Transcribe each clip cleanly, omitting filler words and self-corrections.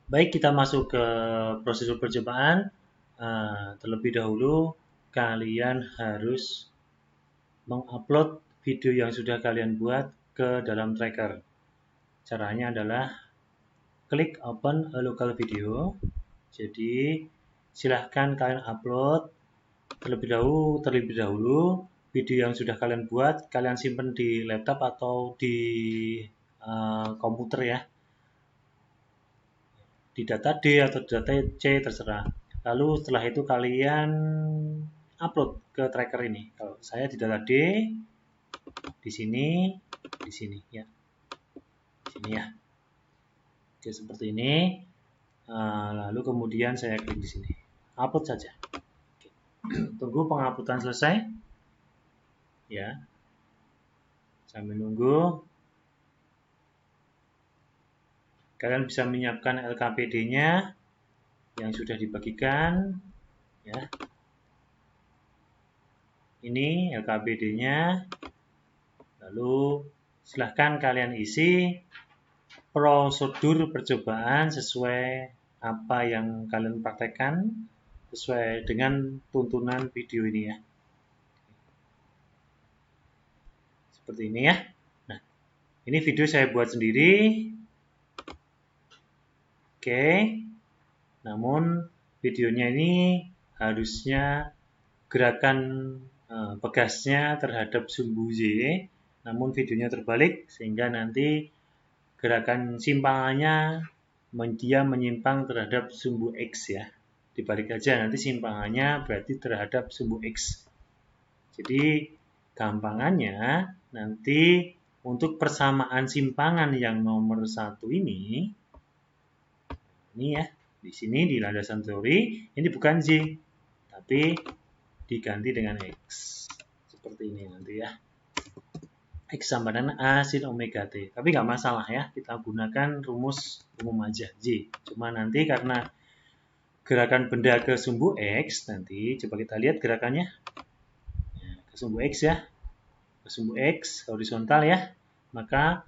Baik, kita masuk ke prosedur percobaan. Terlebih dahulu, kalian harus mengupload video yang sudah kalian buat ke dalam tracker. Caranya adalah klik open a local video. Jadi, silahkan kalian upload terlebih dahulu video yang sudah kalian buat, kalian simpan di laptop atau di komputer ya, di data D atau data C terserah. Lalu setelah itu kalian upload ke tracker ini. Kalau saya di data D, di sini ya, di sini ya. Oke, seperti ini. Lalu kemudian saya klik di sini, upload saja. Oke. Tunggu penguploadan selesai, ya. Saya menunggu. Kalian bisa menyiapkan LKPD-nya yang sudah dibagikan, ya. Ini LKPD-nya. Lalu silahkan kalian isi prosedur percobaan sesuai apa yang kalian praktekkan, sesuai dengan tuntunan video ini ya. Seperti ini ya. Nah, ini video saya buat sendiri. Oke. Namun videonya ini harusnya gerakan pegasnya terhadap sumbu Z, namun videonya terbalik sehingga nanti gerakan simpangannya dia menyimpang terhadap sumbu X ya. Dibalik aja, nanti simpangannya berarti terhadap sumbu X. Jadi gampangannya nanti untuk persamaan simpangan yang nomor 1 ini ya, di sini di landasan teori ini bukan Z, tapi diganti dengan X. Seperti ini nanti ya. X sama dengan A sin omega T. Tapi nggak masalah ya, kita gunakan rumus umum aja, Z. Cuma nanti karena gerakan benda ke sumbu X, nanti coba kita lihat gerakannya. Ke sumbu X ya, ke sumbu X, horizontal ya. Maka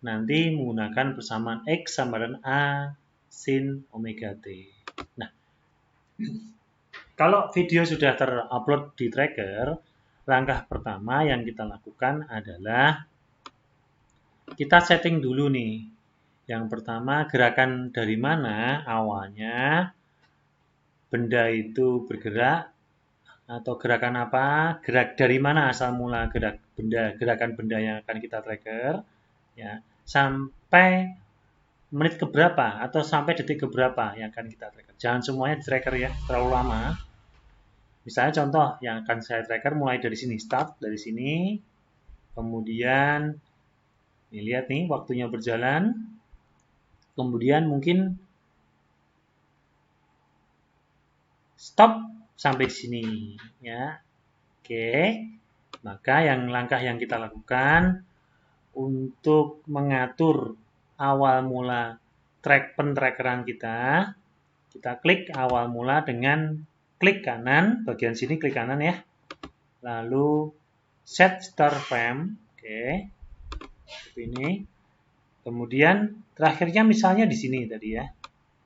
nanti menggunakan persamaan X sama dengan A sin omega T. Nah, kalau video sudah terupload di tracker, langkah pertama yang kita lakukan adalah kita setting dulu nih. Yang pertama, gerakan dari mana awalnya benda itu bergerak atau gerakan apa? Gerak dari mana asal mula gerakan benda yang akan kita tracker ya, sampai menit keberapa atau sampai detik keberapa yang akan kita tracker. Jangan semuanya di tracker ya, terlalu lama. Misalnya contoh yang akan saya tracker mulai dari sini, start dari sini, kemudian ini lihat nih waktunya berjalan, kemudian mungkin stop sampai di sini ya. Oke, maka langkah yang kita lakukan untuk mengatur awal mula pentrackeran kita klik awal mula dengan klik kanan, bagian sini klik kanan ya. Lalu set start frame, oke. Seperti ini. Kemudian terakhirnya misalnya di sini tadi ya.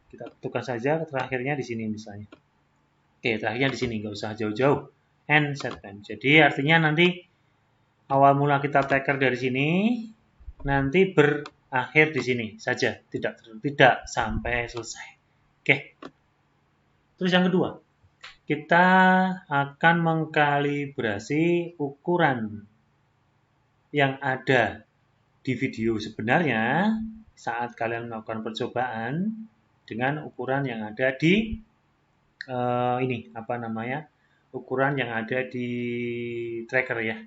Kita tentukan saja terakhirnya di sini misalnya. Oke, terakhirnya di sini, nggak usah jauh-jauh. And set frame. Jadi artinya nanti awal mula kita tracker dari sini, nanti berakhir di sini saja, tidak sampai selesai. Oke. Terus yang kedua, kita akan mengkalibrasi ukuran yang ada di video sebenarnya saat kalian melakukan percobaan dengan ukuran yang ada di ukuran yang ada di tracker ya.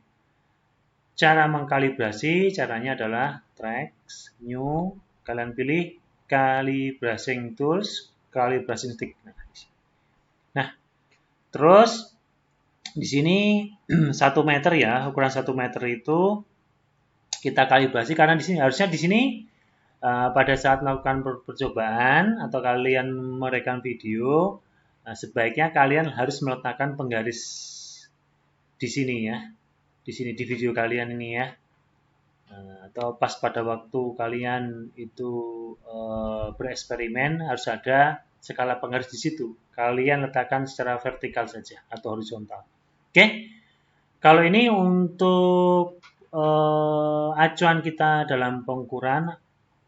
Cara mengkalibrasi, caranya adalah tracks, new, kalian pilih calibrating tools, calibrating stick. Nah, terus di sini 1 meter ya, ukuran 1 meter itu kita kalibrasi karena di sini harusnya di sini pada saat melakukan percobaan atau kalian merekam video, sebaiknya kalian harus meletakkan penggaris di sini ya. Di sini di video kalian ini ya. atau pas pada waktu kalian itu bereksperimen harus ada skala penggaris di situ. Kalian letakkan secara vertikal saja atau horizontal. Oke, kalau ini untuk acuan kita dalam pengukuran,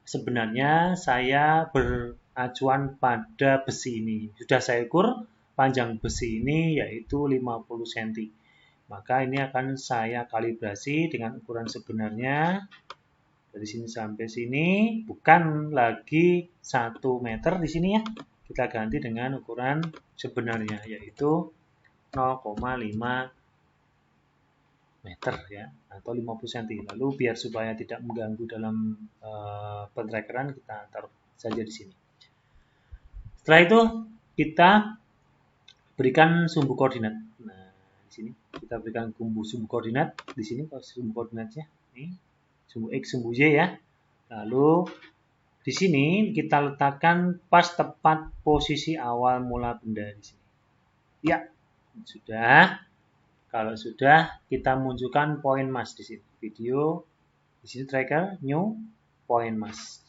sebenarnya saya beracuan pada besi ini. Sudah saya ukur panjang besi ini yaitu 50 cm. Maka ini akan saya kalibrasi dengan ukuran sebenarnya. Dari sini sampai sini bukan lagi 1 meter di sini ya. Kita ganti dengan ukuran sebenarnya yaitu 0,5 meter ya atau 50 cm. Lalu biar supaya tidak mengganggu dalam pentrakeran kita taruh saja di sini. Setelah itu kita berikan sumbu koordinat. Nah, di sini kita berikan sumbu koordinat di sini sumbu koordinatnya. Ini sumbu X, sumbu Y ya. Lalu di sini kita letakkan pas tepat posisi awal mula benda di sini. Ya, sudah. Kalau sudah, kita munculkan poin mas di sini. Video di sini tracker new poin mas.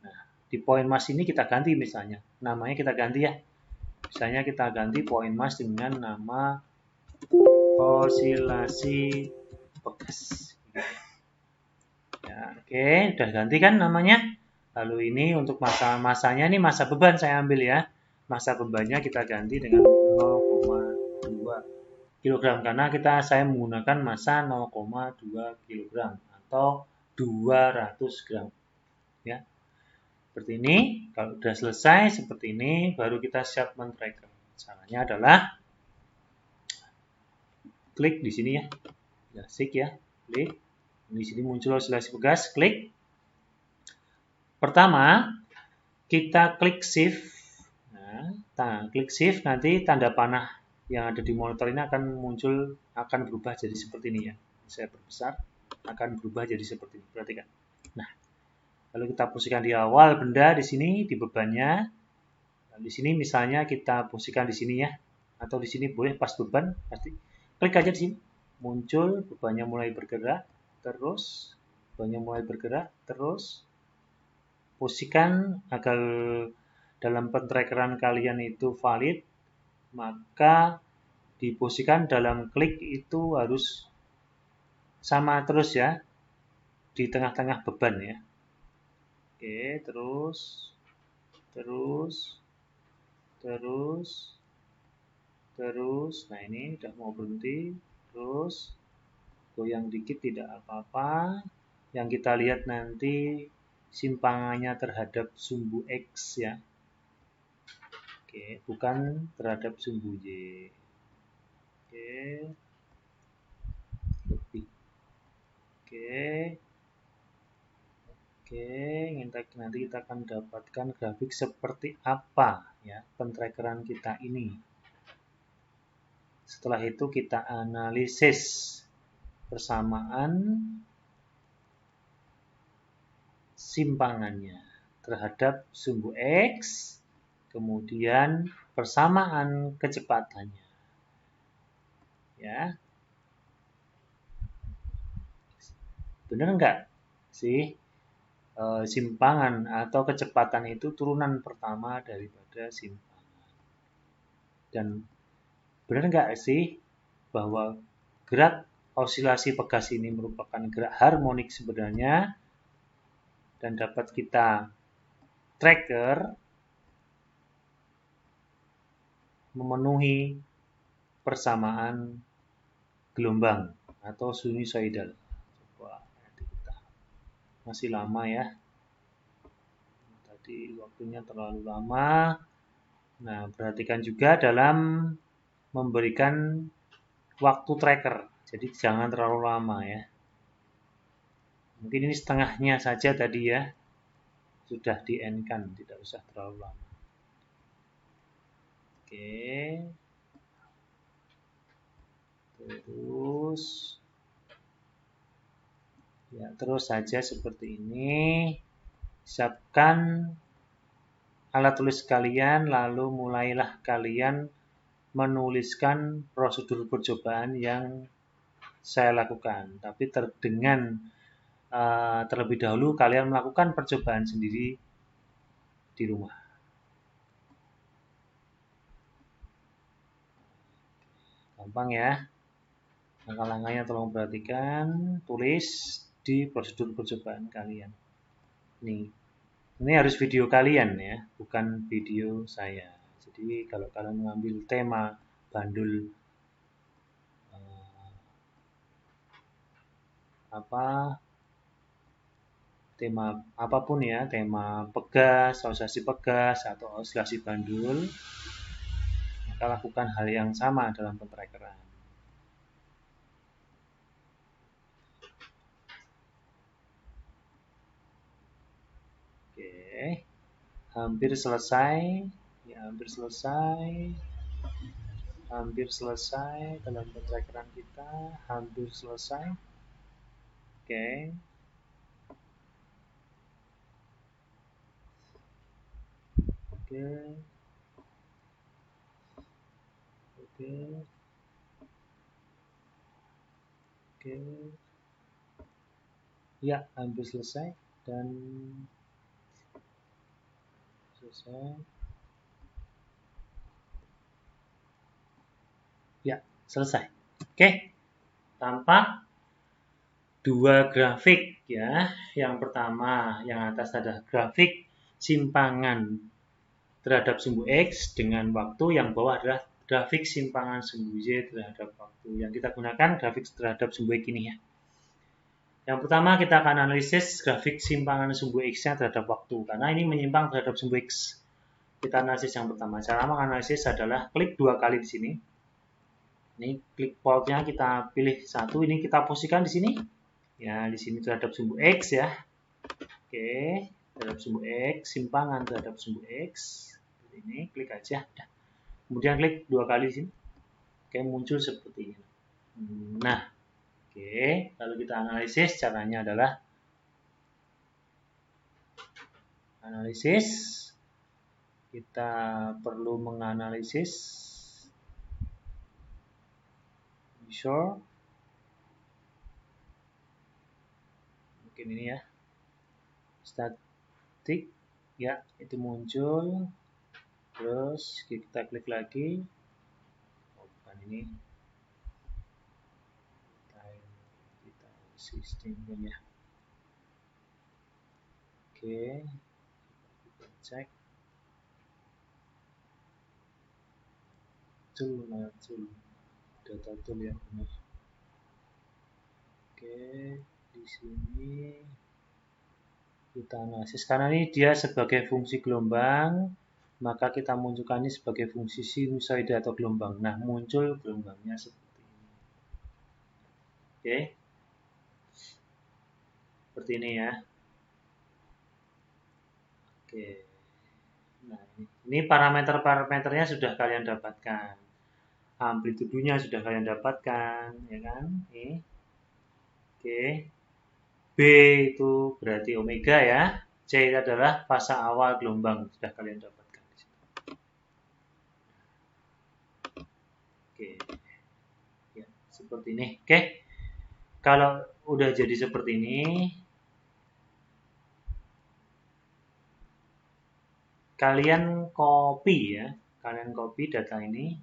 Nah, di poin mas ini kita ganti misalnya. Namanya kita ganti ya. Misalnya kita ganti poin mas dengan nama osilasi bekas. Ya, oke, udah ganti kan namanya. Lalu ini untuk masanya ini masa beban saya ambil ya. Masa bebannya kita ganti dengan 0,2 kg karena saya menggunakan masa 0,2 kg atau 200 gram ya. Seperti ini, kalau sudah selesai seperti ini baru kita siap men-tracker. Caranya adalah klik di sini ya. Basic ya, klik. Di sini muncul osilasi bekas, klik. Pertama, kita klik shift. Nah, klik shift nanti tanda panah yang ada di monitor ini akan berubah jadi seperti ini ya. Saya perbesar, akan berubah jadi seperti ini. Perhatikan. Nah, lalu kita posisikan di awal benda di sini di bebannya. Nah, di sini misalnya kita posisikan di sini ya, atau di sini boleh pas beban pasti. Klik aja di sini. Muncul bebannya mulai bergerak, terus bebannya mulai bergerak, terus posisikan agar dalam pentrakeran kalian itu valid, maka diposisikan dalam klik itu harus sama terus ya, di tengah-tengah beban ya. Oke, terus, nah ini udah mau berhenti, terus goyang dikit tidak apa-apa. Yang kita lihat nanti simpangannya terhadap sumbu X ya. Oke, bukan terhadap sumbu Y. Oke. Lebih. Oke, nanti kita akan dapatkan grafik seperti apa ya pentrakeran kita ini. Setelah itu kita analisis persamaan simpangannya terhadap sumbu X, kemudian persamaan kecepatannya. Ya. Benar enggak sih simpangan atau kecepatan itu turunan pertama daripada simpangan? Dan benar enggak sih bahwa gerak osilasi pegas ini merupakan gerak harmonik sebenarnya dan dapat kita tracker memenuhi persamaan gelombang atau sinusoidal. Coba nanti kita masih lama ya. Tadi waktunya terlalu lama. Nah, perhatikan juga dalam memberikan waktu tracker. Jadi jangan terlalu lama ya. Mungkin ini setengahnya saja tadi ya. Sudah di-end-kan, tidak usah terlalu lama. Oke. Terus saja seperti ini. Siapkan alat tulis kalian, lalu mulailah kalian menuliskan prosedur percobaan yang saya lakukan. Tapi dengan terlebih dahulu kalian melakukan percobaan sendiri di rumah. Gampang ya. Langkah-langkahnya tolong perhatikan, tulis di prosedur percobaan kalian. Ini harus video kalian ya, bukan video saya. Jadi kalau kalian mengambil tema bandul tema apapun ya, tema pegas, oscilasi pegas atau oscilasi bandul, maka lakukan hal yang sama dalam pemtrakeran. Oke, hampir selesai, ya hampir selesai dalam pemtrakeran kita, hampir selesai. Oke. Oke. Oke. Oke. Ya, hampir selesai dan selesai. Ya, selesai. Oke. Tampak dua grafik ya. Yang pertama, yang atas ada grafik simpangan terhadap sumbu X dengan waktu, yang bawah adalah grafik simpangan sumbu Y terhadap waktu. Yang kita gunakan grafik terhadap sumbu X ini ya. Yang pertama kita akan analisis grafik simpangan sumbu X-nya terhadap waktu, karena ini menyimpang terhadap sumbu X. Kita analisis yang pertama. Cara menganalisis adalah klik 2 kali di sini. Ini klik portnya kita pilih satu, ini kita posisikan di sini. Ya, di sini terhadap sumbu X ya. Oke, terhadap sumbu X, simpangan terhadap sumbu X. Ini klik aja. Kemudian klik 2 kali di sini. Oke, muncul seperti ini. Nah, oke, lalu kita analisis. Caranya adalah analisis. Kita perlu menganalisis sure. Mungkin ini ya. Statik. Ya, itu muncul. Terus kita klik lagi. Oh, bukan ini. Kita sistem ya. Oke. Kita cek. Tool, data tool ya benar. Oke, di sini kita analisis, karena ini dia sebagai fungsi gelombang, maka kita munculkan ini sebagai fungsi sinusoida atau gelombang. Nah, muncul gelombangnya seperti ini. Oke, seperti ini ya. Oke, nah ini parameter-parameternya sudah kalian dapatkan, amplitudonya sudah kalian dapatkan, ya kan? Ini. Oke, B itu berarti omega ya. C adalah fase awal gelombang, sudah kalian dapatkan. Oke, ya seperti ini. Oke, kalau udah jadi seperti ini, kalian copy ya, kalian copy data ini.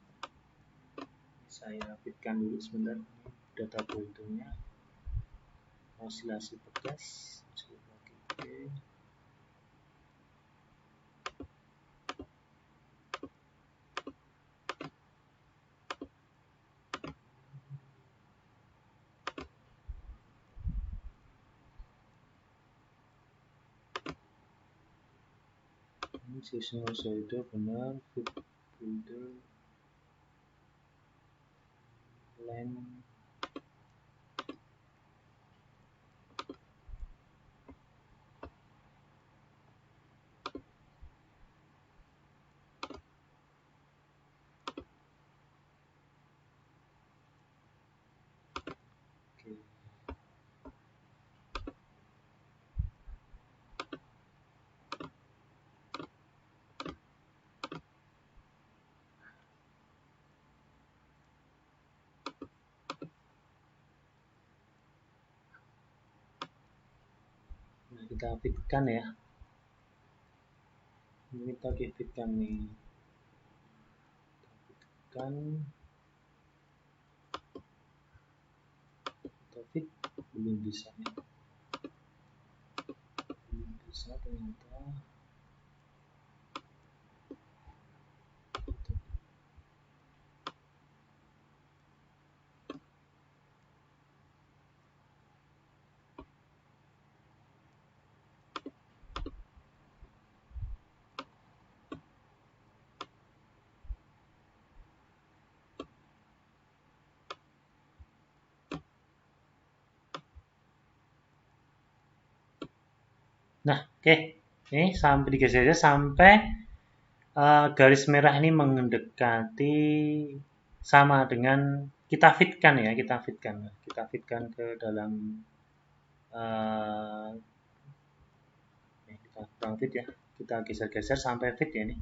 Saya fitkan dulu sebentar data butuhnya. Oscilasi pegas. Oke. Ini sinusoida benar, fit builder length. Oke. kita fitkan ya. Ini kita fitkan nih. Kita fit belum bisa nih. Belum bisa ternyata. Nah, oke. Ini sampai digeser aja sampai garis merah ini mendekati sama dengan kita fitkan ya, kita fitkan ke dalam kita kurang fit ya, kita geser-geser sampai fit ya ini.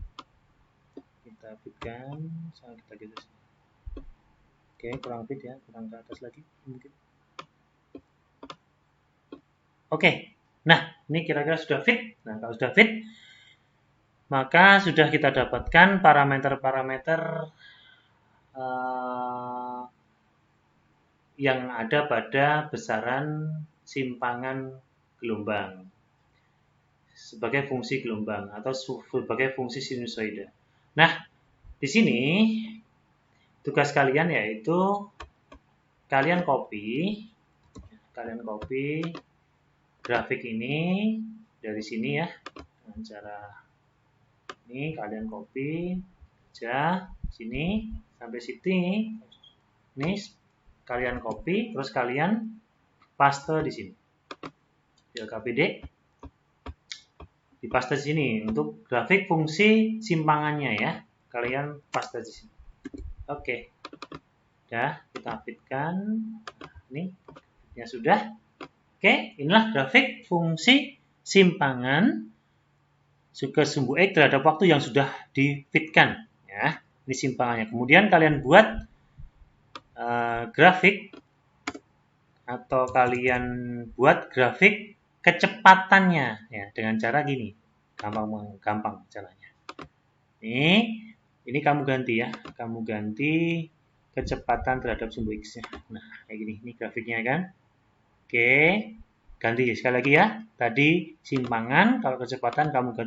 Kita fitkan sampai kita geser. Oke, kurang fit ya, kurang ke atas lagi mungkin. Oke, nah ini kira-kira sudah fit. Nah kalau sudah fit, maka sudah kita dapatkan parameter-parameter yang ada pada besaran simpangan gelombang sebagai fungsi gelombang atau sebagai fungsi sinusoida. Nah, di sini tugas kalian yaitu kalian copy grafik ini dari sini ya, dengan cara ini kalian copy aja sini sampai sini, ini kalian copy terus kalian paste di sini. Tinggal KPD di paste di sini untuk grafik fungsi simpangannya ya, kalian paste di sini. Oke, ya kita fitkan. Ini ya sudah. Oke, inilah grafik fungsi simpangan juga sumbu X terhadap waktu yang sudah difitkan ya. Ini simpangannya. Kemudian kalian buat grafik atau kalian buat grafik kecepatannya ya dengan cara gini. Gampang caranya. Ini kamu ganti ya. Kamu ganti kecepatan terhadap sumbu X-nya. Nah, kayak gini. Ini grafiknya kan. Oke, ganti sekali lagi ya. Tadi simpangan, kalau kecepatan kamu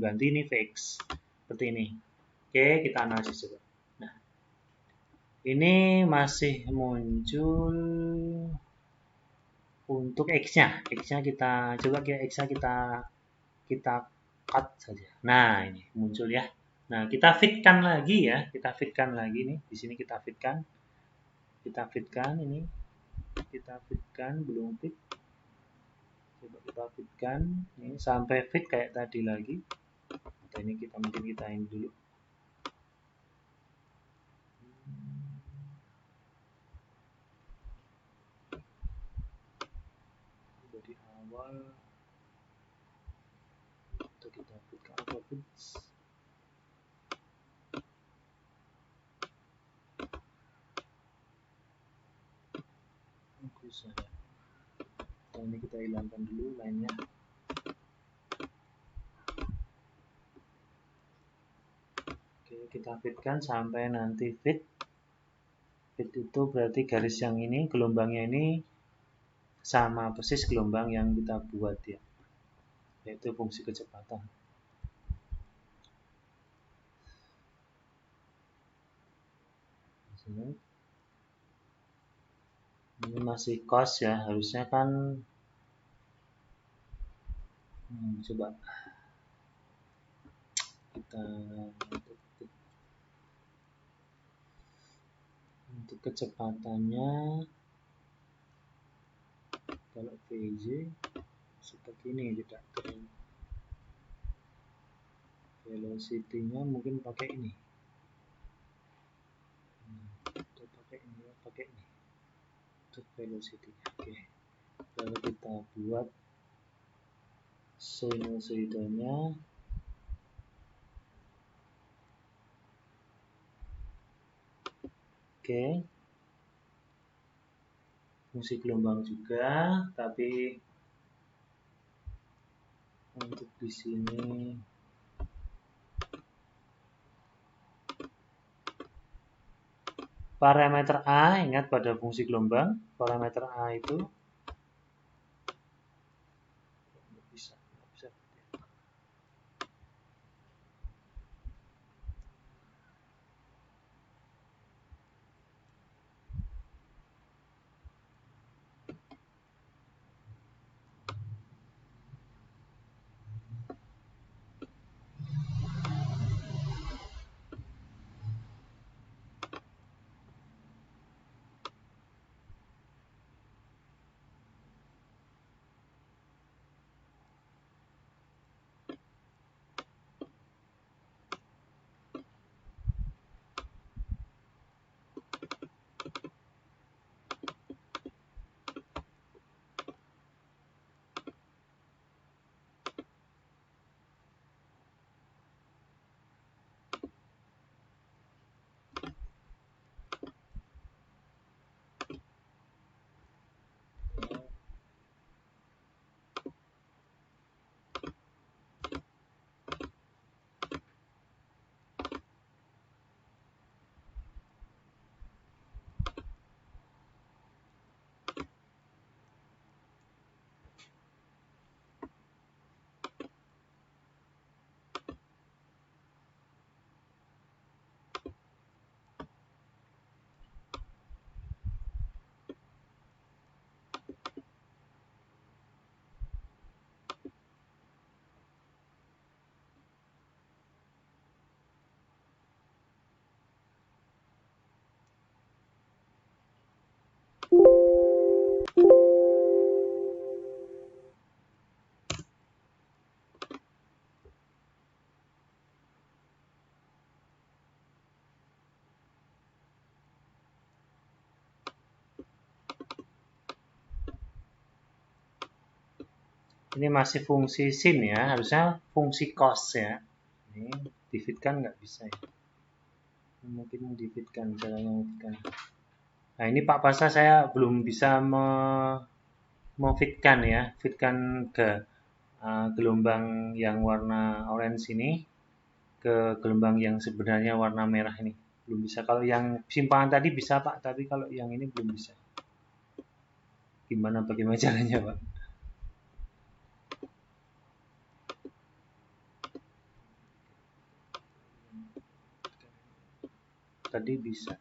ganti ini Vx. Seperti ini. Oke, kita analisis coba. Nah, ini masih muncul untuk X-nya. X-nya kita coba X-nya kita cut saja. Nah, ini muncul ya. Nah, kita fitkan lagi ya. Kita fitkan lagi nih. Di sini kita fitkan. Kita fitkan ini. Kita fitkan belum fit. Coba kita fitkan ini sampai fit kayak tadi lagi. Atau ini mungkin kita ini dulu. Dari awal atau kita fitkan atau fits. Bagus ya. Ini kita hilangkan dulu lainnya. Oke, kita fitkan sampai nanti fit. Fit itu berarti garis yang ini, gelombangnya ini sama persis gelombang yang kita buat ya. Yaitu fungsi kecepatan. Ini masih cos ya, harusnya kan coba kita untuk kecepatannya kalau VJ seperti ini, tidak velocity-nya mungkin pakai ini. Pakai ini untuk velocity-nya. Oke, lalu kita buat sinusoidanya. Oke, fungsi gelombang juga, tapi Untuk di sini parameter A, ingat pada fungsi gelombang, parameter A itu bisa. Ini masih fungsi sin ya, harusnya fungsi cos ya. Ini di-fitkan nggak bisa ya. Mungkin di-fitkan, caranya fitkan. Nah ini Pak Pasha saya belum bisa memfitkan ya, fitkan ke gelombang yang warna orange ini ke gelombang yang sebenarnya warna merah ini. Belum bisa. Kalau yang simpangan tadi bisa Pak, tapi kalau yang ini belum bisa. Bagaimana caranya Pak? Tadi bisa.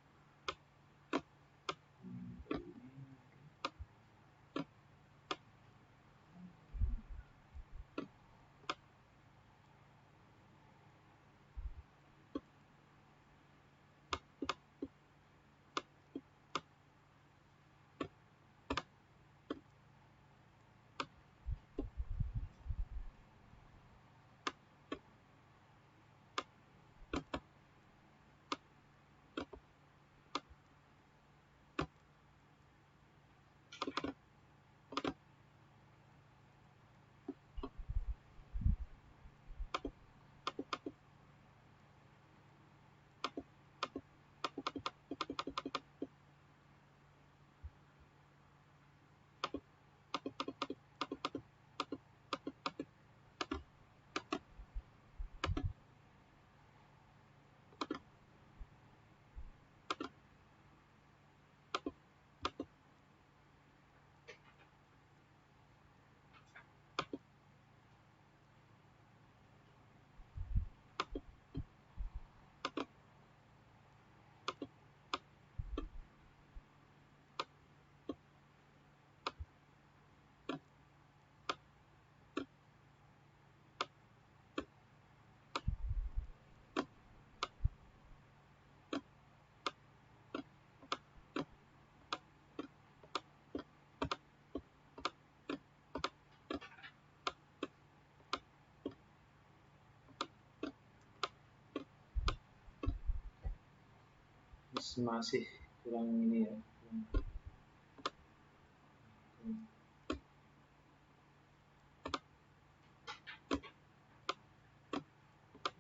Masih kurang ini ya.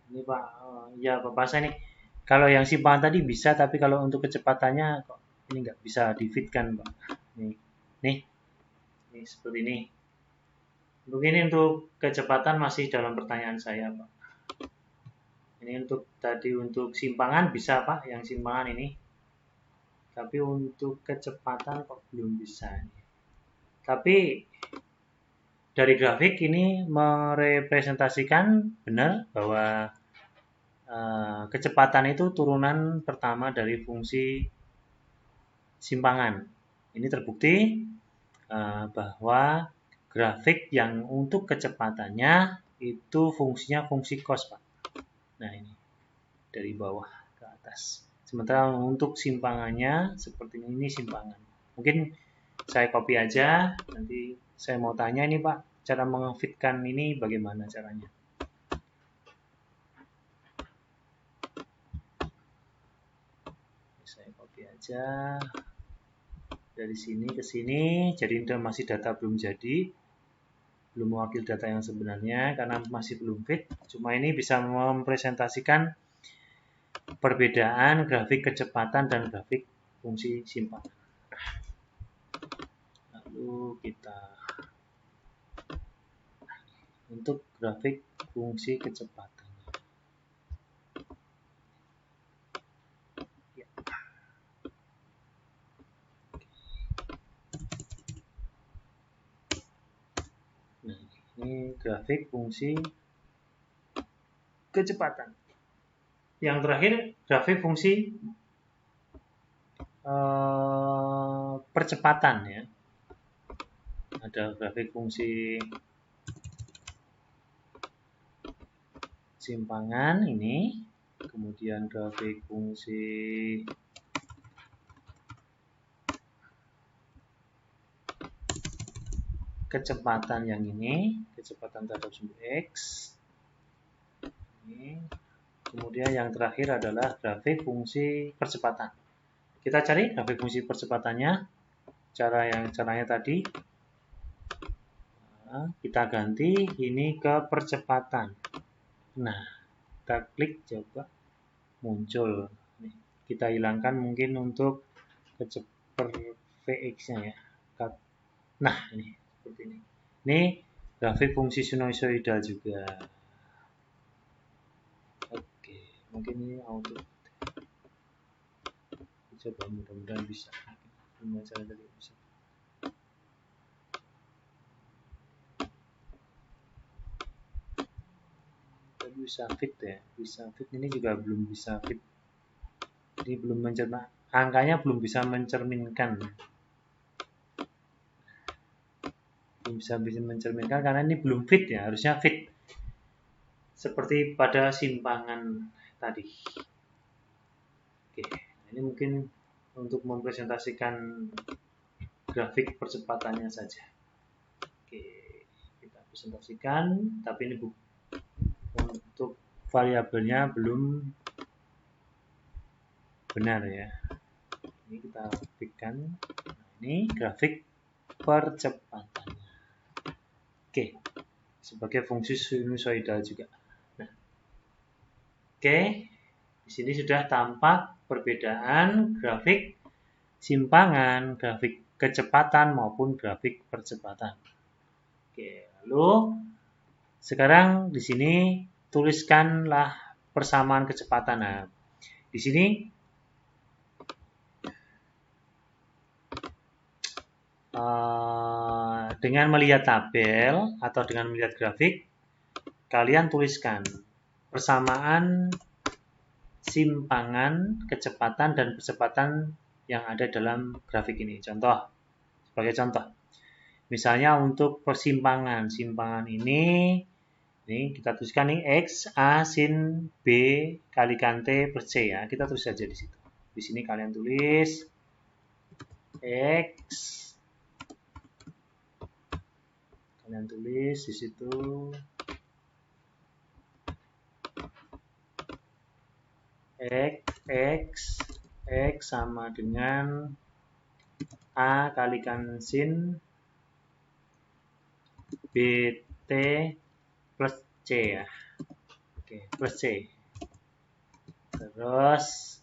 Ini Pak, ya Pak Pasha nih. Kalau yang simpangan tadi bisa, tapi kalau untuk kecepatannya kok ini nggak bisa di-fitkan Pak. Nih, nih, seperti ini. Ini untuk kecepatan masih dalam pertanyaan saya, Pak. Ini untuk tadi untuk simpangan bisa, Pak, yang simpangan ini. Tapi untuk kecepatan kok belum bisa. Tapi dari grafik ini merepresentasikan benar bahwa kecepatan itu turunan pertama dari fungsi simpangan. Ini terbukti bahwa grafik yang untuk kecepatannya itu fungsinya fungsi cos, Pak. Nah, ini dari bawah ke atas. Sementara untuk simpangannya seperti ini simpangan. Mungkin saya copy aja, nanti saya mau tanya ini Pak, cara mengfitkan ini bagaimana caranya? Saya copy aja dari sini ke sini, jadi ini masih data belum jadi, belum mewakili data yang sebenarnya karena masih belum fit. Cuma ini bisa mempresentasikan perbedaan grafik kecepatan dan grafik fungsi simpangan. Lalu kita untuk grafik fungsi kecepatan. Ya. Nah, ini grafik fungsi kecepatan. Yang terakhir grafik fungsi percepatan ya. Ada grafik fungsi simpangan ini, kemudian grafik fungsi kecepatan yang ini, kecepatan terhadap sumbu X. Ini. Kemudian yang terakhir adalah grafik fungsi percepatan. Kita cari grafik fungsi percepatannya. Caranya tadi kita ganti ini ke percepatan. Nah, kita klik coba muncul. Nih, kita hilangkan mungkin untuk VX-nya ya. Nah, ini seperti ini. Ini grafik fungsi sinusoidal juga. Oke, mungkin ini auto. Coba mudah-mudahan bisa. Gimana cara tadi bisa? Bisa fit ya, bisa fit ini juga belum bisa fit. Ini belum mencerminkan, angkanya belum bisa mencerminkan. Belum bisa mencerminkan karena ini belum fit ya, harusnya fit. Seperti pada simpangan tadi. Oke, ini mungkin untuk mempresentasikan grafik percepatannya saja. Oke, kita presentasikan, tapi ini untuk variabelnya belum benar ya. Ini kita grafikkan. Nah, ini grafik percepatannya. Oke, sebagai fungsi sinusoidal juga. Nah, oke, di sini sudah tampak perbedaan grafik simpangan, grafik kecepatan maupun grafik percepatan. Oke, lalu sekarang di sini tuliskanlah persamaan kecepatan. Nah, di sini dengan melihat tabel atau dengan melihat grafik, kalian tuliskan persamaan simpangan, kecepatan, dan percepatan yang ada dalam grafik ini. Contoh, sebagai contoh. Misalnya untuk persimpangan, simpangan ini kita tuliskan nih X, A, sin B kalikan T per C ya. Kita tulis saja di situ. Di sini kalian tulis X, kalian tulis di situ X sama dengan A kalikan sin BT plus C ya. Oke, plus C. Terus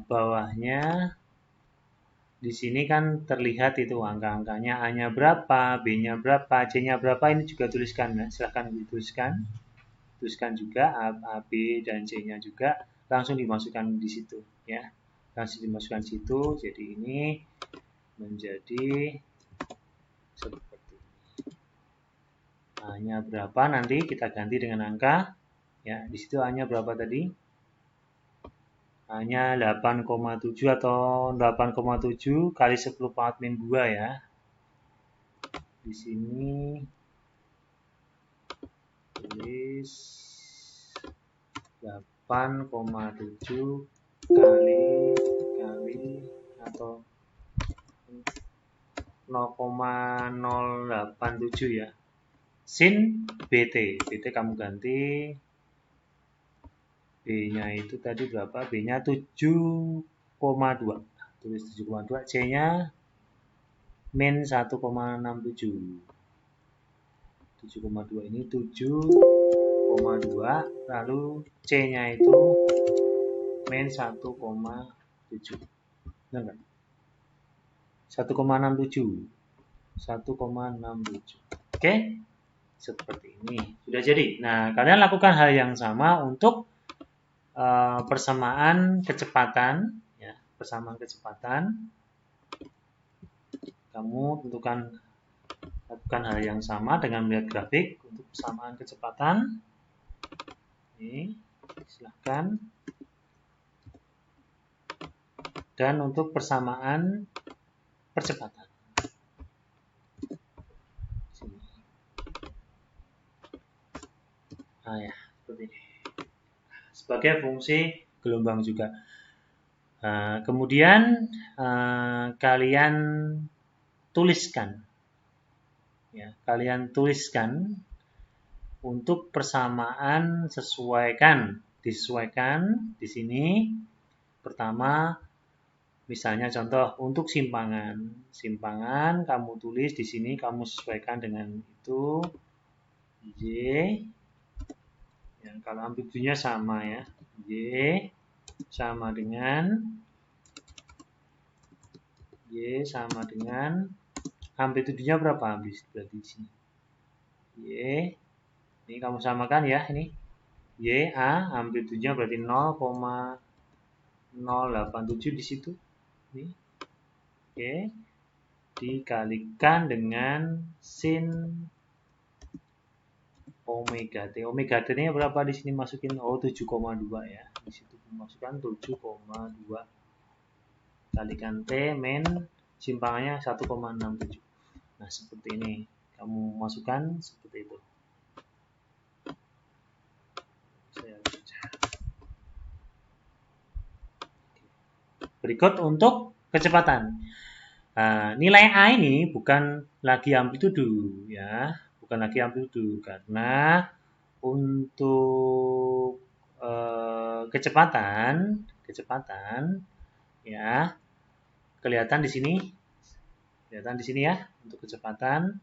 bawahnya di sini kan terlihat itu angka-angkanya, A-nya berapa, B-nya berapa, C-nya berapa, ini juga tuliskan ya. Silahkan dituliskan. Tuliskan juga A, B, dan C-nya juga langsung dimasukkan di situ ya. Langsung dimasukkan situ. Jadi ini menjadi seperti ini. A-nya berapa nanti kita ganti dengan angka ya. Di situ A-nya berapa tadi? A-nya 8,7 atau 8,7 kali 10 pangkat min 2 ya. Di sini tulis 8,7 kali atau 0,087 ya. Sin BT. BT kamu ganti. B-nya itu tadi berapa? B-nya 7,2. Tulis 7,2. C-nya min 1,67. 7,2 ini 7,2. Lalu C-nya itu min 1,7. Benar nggak? 1,67. 1,67. Oke? Seperti ini. Sudah jadi. Nah, kalian lakukan hal yang sama untuk persamaan kecepatan ya, persamaan kecepatan. Kamu lakukan hal yang sama dengan melihat grafik untuk persamaan kecepatan. Ini silahkan. Dan untuk persamaan percepatan. Sini. Nah ya, seperti ini. Sebagai fungsi gelombang juga. Kemudian kalian tuliskan, ya, kalian tuliskan untuk persamaan disesuaikan di sini. Pertama, misalnya contoh untuk simpangan kamu tulis di sini, kamu sesuaikan dengan itu Y. Ya, kalau amplitudonya sama ya, Y sama dengan amplitudenya berapa berarti di sini. Y ini kamu samakan ya, ini Y A amplitudenya berarti 0,087 di situ. Ini. Oke. Dikalikan dengan sin omega T. Omega T-nya berapa di sini masukin? Oh, 7,2 ya. Di situ masukkan 7,2 kalikan T min simpangannya 1,67. Nah, seperti ini. Kamu masukkan seperti itu. Berikut untuk kecepatan. Nilai A ini bukan lagi amplitudo ya, bukan lagi amplitudo karena untuk kecepatan ya kelihatan di sini ya untuk kecepatan.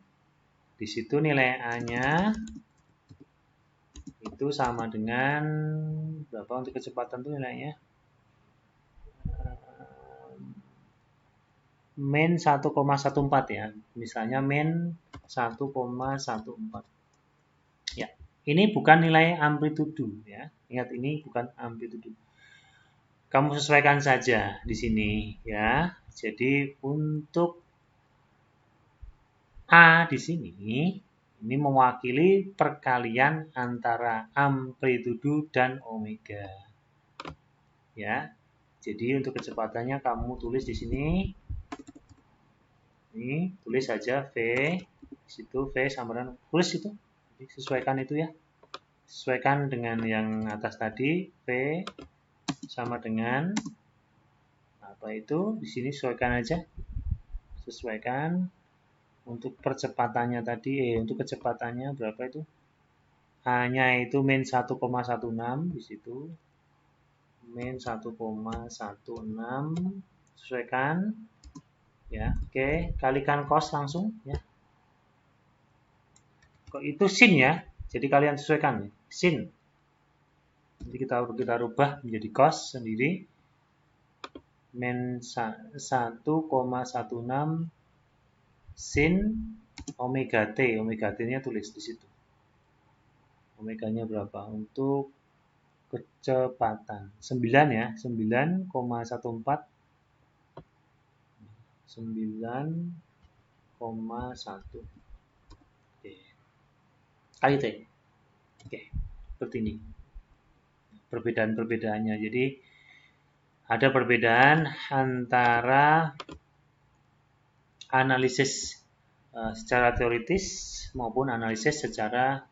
Di situ nilai A-nya itu sama dengan berapa untuk kecepatan itu nilainya? Min 1,14 ya. Misalnya min 1,14. Ya, ini bukan nilai amplitudo ya. Ingat ini bukan amplitudo. Kamu sesuaikan saja di sini ya. Jadi untuk A di sini ini mewakili perkalian antara amplitudo dan omega. Ya. Jadi untuk kecepatannya kamu tulis di sini. Ini tulis saja V. Di situ V sama dengan tulis itu. Sesuaikan itu ya. Sesuaikan dengan yang atas tadi V sama dengan apa itu? Di sini sesuaikan aja. Sesuaikan. Untuk percepatannya tadi, untuk kecepatannya berapa itu? A-nya itu min 1,16 di situ. Min 1,16 sesuaikan. Ya, oke, kalikan cos langsung ya. Kok itu sin ya? Jadi kalian sesuaikan sin. Nanti kita rubah menjadi cos sendiri. min 1,16 sin omega T. Omega T-nya tulis di situ. Omeganya berapa? Untuk kecepatan 9 ya, 9,14 9,1 kali T. Oke, seperti ini perbedaan-perbedaannya. Jadi ada perbedaan antara analisis secara teoritis maupun analisis secara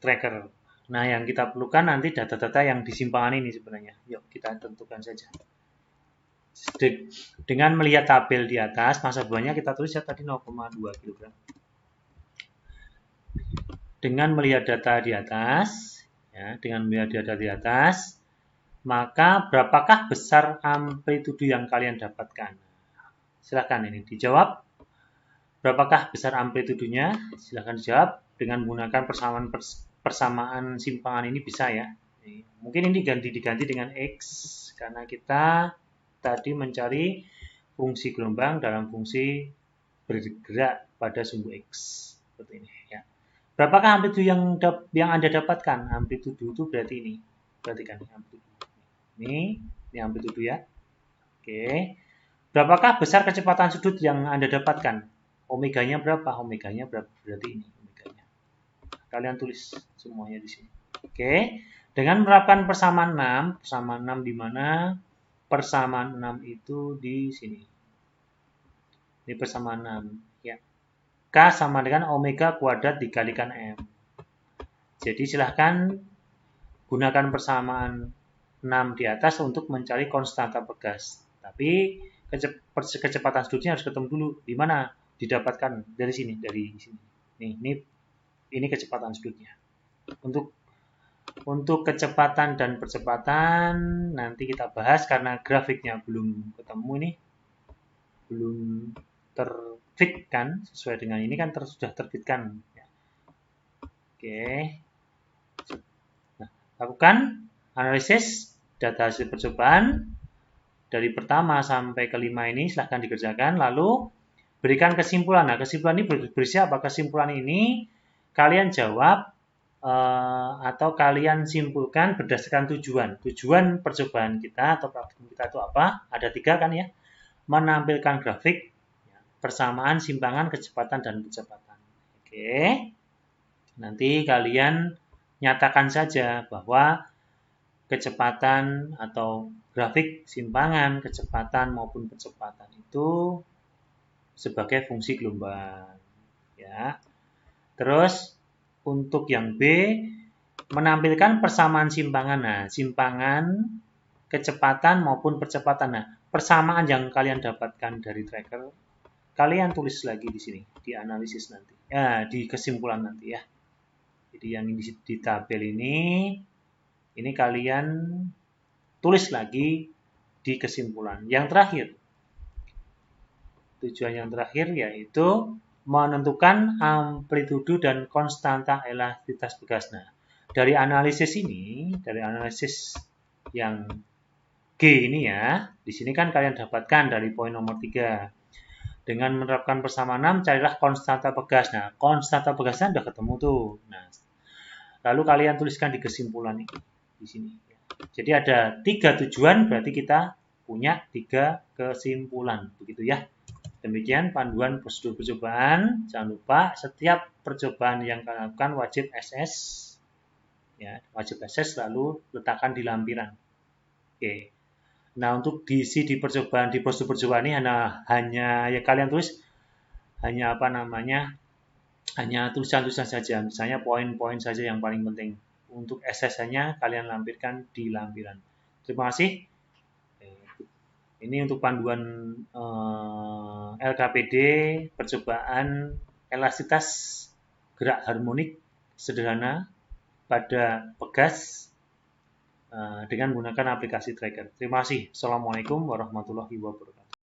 tracker. Nah, yang kita perlukan nanti data-data yang disimpan ini sebenarnya. Yuk, kita tentukan saja. Dengan melihat tabel di atas, massa buahnya kita tulis ya tadi 0,2 kg. Dengan melihat data di atas, ya, maka berapakah besar amplitudo yang kalian dapatkan? Silakan ini dijawab. Berapakah besar amplitudonya? Silakan dijawab dengan menggunakan persamaan simpangan ini bisa ya. Mungkin ini diganti dengan X karena kita tadi mencari fungsi gelombang dalam fungsi bergerak pada sumbu X. Seperti ini ya. Berapakah amplitudo yang Anda dapatkan? Amplitudo itu berarti ini. Perhatikan amplitudo. Ini amplitudo ya. Oke. Berapakah besar kecepatan sudut yang Anda dapatkan? Omeganya berapa? Omeganya berapa? Berarti ini omeganya. Kalian tulis semuanya di sini. Oke. Dengan menerapkan persamaan 6 di mana persamaan 6 itu di sini. Ini persamaan 6 ya. K sama dengan omega kuadrat dikalikan M. Jadi silahkan gunakan persamaan 6 di atas untuk mencari konstanta pegas. Tapi kecepatan sudutnya harus ketemu dulu. Di mana didapatkan? Dari sini, dari sini. Ini kecepatan sudutnya. Untuk kecepatan dan percepatan nanti kita bahas karena grafiknya belum ketemu ini. Belum terfit kan sesuai dengan ini kan sudah terbitkan ya. Oke. Nah, lakukan analisis data hasil percobaan dari pertama sampai kelima ini silahkan dikerjakan lalu berikan kesimpulan. Nah, kesimpulan ini berisi apa? Kesimpulan ini kalian jawab atau kalian simpulkan berdasarkan tujuan percobaan kita atau praktikum kita itu apa? Ada 3 kan ya, menampilkan grafik persamaan simpangan kecepatan dan percepatan. Oke. Nanti kalian nyatakan saja bahwa kecepatan atau grafik simpangan kecepatan maupun percepatan itu sebagai fungsi gelombang. Ya. Terus untuk yang B menampilkan persamaan simpangan. Nah, simpangan kecepatan maupun percepatan. Nah, persamaan yang kalian dapatkan dari tracker kalian tulis lagi di sini, di analisis nanti. Ya, di kesimpulan nanti ya. Jadi yang di tabel ini kalian tulis lagi di kesimpulan. Yang terakhir, tujuan yang terakhir yaitu menentukan amplitudo dan konstanta elastisitas begas. Nah, dari analisis ini, dari analisis yang G ini ya, di sini kan kalian dapatkan dari poin nomor 3. Dengan menerapkan persamaan 6, carilah konstanta pegas. Nah, konstanta pegasnya sudah ketemu tuh. Nah, lalu kalian tuliskan di kesimpulan ini di sini. Jadi ada 3 tujuan, berarti kita punya 3 kesimpulan, begitu ya. Demikian panduan prosedur percobaan. Jangan lupa setiap percobaan yang kalian lakukan wajib SS, ya, wajib SS lalu letakkan di lampiran. Oke. Nah, untuk diisi di percobaan, di prosedur percobaan ini hanya ya kalian tulis hanya hanya tulisan-tulisan saja, misalnya poin-poin saja yang paling penting. Untuk SS-nya kalian lampirkan di lampiran. Terima kasih. Ini untuk panduan LKPD percobaan elastisitas gerak harmonik sederhana pada pegas dengan menggunakan aplikasi tracker. Terima kasih. Assalamualaikum warahmatullahi wabarakatuh.